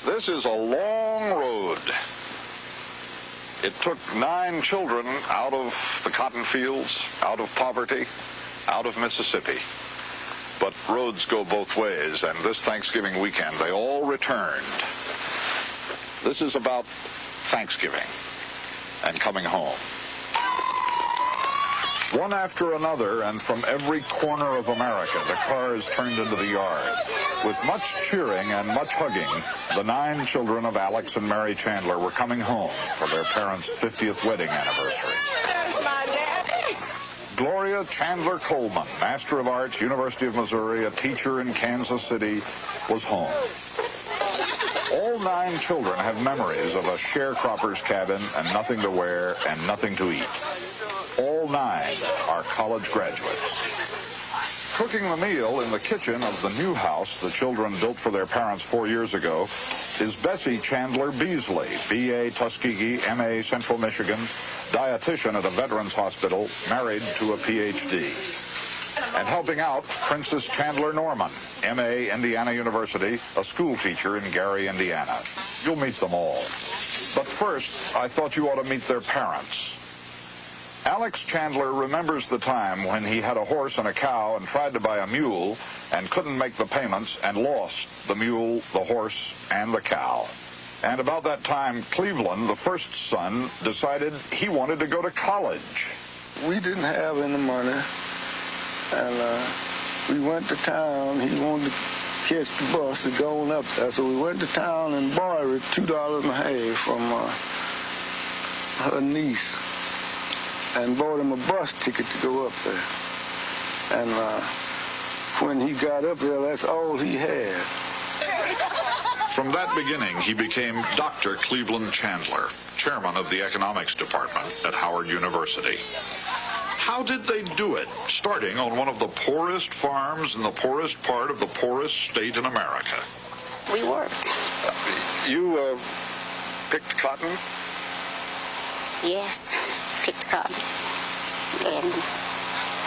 This is a long road. It took 9 children out of the cotton fields, out of poverty, out of Mississippi. But roads go both ways, and this Thanksgiving weekend, they all returned. This is about Thanksgiving and coming home. One after another, and from every corner of America, the cars turned into the yard. With much cheering and much hugging, the 9 children of Alex and Mary Chandler were coming home for their parents' 50th wedding anniversary. There's my daddy. Gloria Chandler Coleman, Master of Arts, University of Missouri, a teacher in Kansas City, was home. All 9 children have memories of a sharecropper's cabin and nothing to wear and nothing to eat. All 9 are college graduates. Cooking the meal in the kitchen of the new house the children built for their parents 4 years ago is Bessie Chandler Beasley, B.A. Tuskegee, M.A. Central Michigan, dietitian at a veterans hospital, married to a Ph.D. And helping out, Princess Chandler Norman, M.A. Indiana University, a school teacher in Gary, Indiana. You'll meet them all. But first, I thought you ought to meet their parents. Alex Chandler remembers the time when he had a horse and a cow and tried to buy a mule and couldn't make the payments and lost the mule, the horse, and the cow. And about that time, Cleveland, the first son, decided he wanted to go to college. We didn't have any money, and we went to town. He wanted to catch the bus to go on up there, so we went to town and borrowed $2.50 from her niece, and bought him a bus ticket to go up there. And when he got up there, that's all he had. From that beginning, he became Dr. Cleveland Chandler, chairman of the economics department at Howard University. How did they do it, starting on one of the poorest farms in the poorest part of the poorest state in America? We worked. You picked cotton? Yes, picked cotton. And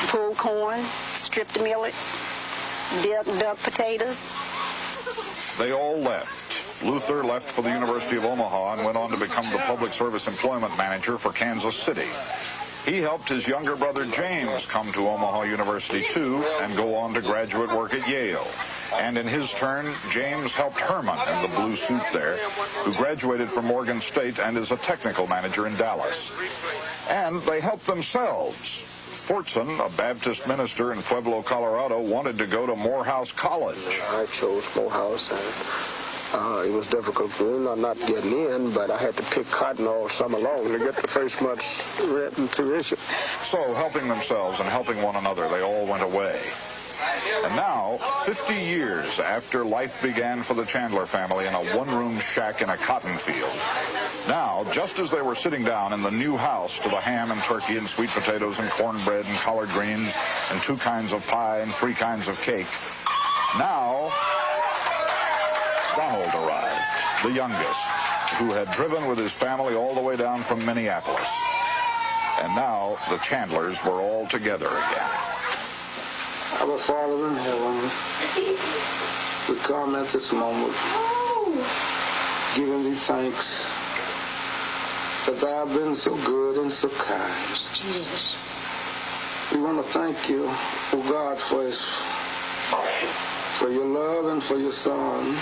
pulled corn, stripped the millet, dug potatoes. They all left. Luther left for the University of Omaha and went on to become the public service employment manager for Kansas City. He helped his younger brother James come to Omaha University too and go on to graduate work at Yale. And in his turn, James helped Herman in the blue suit there, who graduated from Morgan State and is a technical manager in Dallas. And they helped themselves. Fortson, a Baptist minister in Pueblo, Colorado, wanted to go to Morehouse College. I chose Morehouse, and it was difficult for me not getting in, but I had to pick cotton all summer long to get the first month's rent and tuition. So, helping themselves and helping one another, they all went away. And now, 50 years after life began for the Chandler family in a one-room shack in a cotton field, now, just as they were sitting down in the new house to the ham and turkey and sweet potatoes and cornbread and collard greens and 2 kinds of pie and 3 kinds of cake, now Donald arrived, the youngest, who had driven with his family all the way down from Minneapolis. And now the Chandlers were all together again. Our Father in heaven, we come at this moment giving thee thanks that thou hast been so good and so kind. Jesus. We want to thank you, oh God, for your love and for your Son.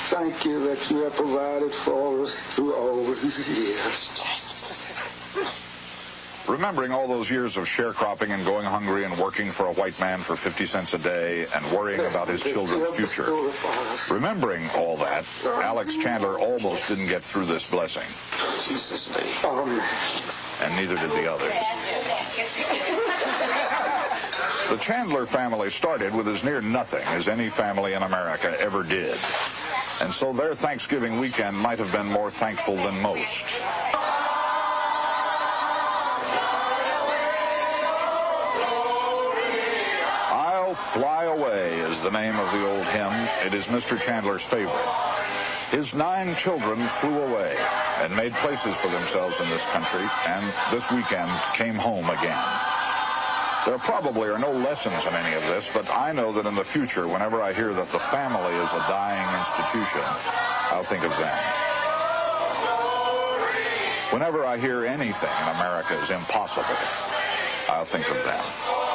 Thank you that you have provided for us through all these years. Remembering all those years of sharecropping and going hungry and working for a white man for 50 cents a day and worrying about his children's future. Remembering all that, Alex Chandler almost didn't get through this blessing. In Jesus' name. Amen. And neither did the others. The Chandler family started with as near nothing as any family in America ever did. And so their Thanksgiving weekend might have been more thankful than most. Fly Away is the name of the old hymn. It is Mr. Chandler's favorite. His 9 children flew away and made places for themselves in this country, and this weekend came home again. There probably are no lessons in any of this, but I know that in the future, whenever I hear that the family is a dying institution, I'll think of them. Whenever I hear anything in America is impossible, I'll think of them.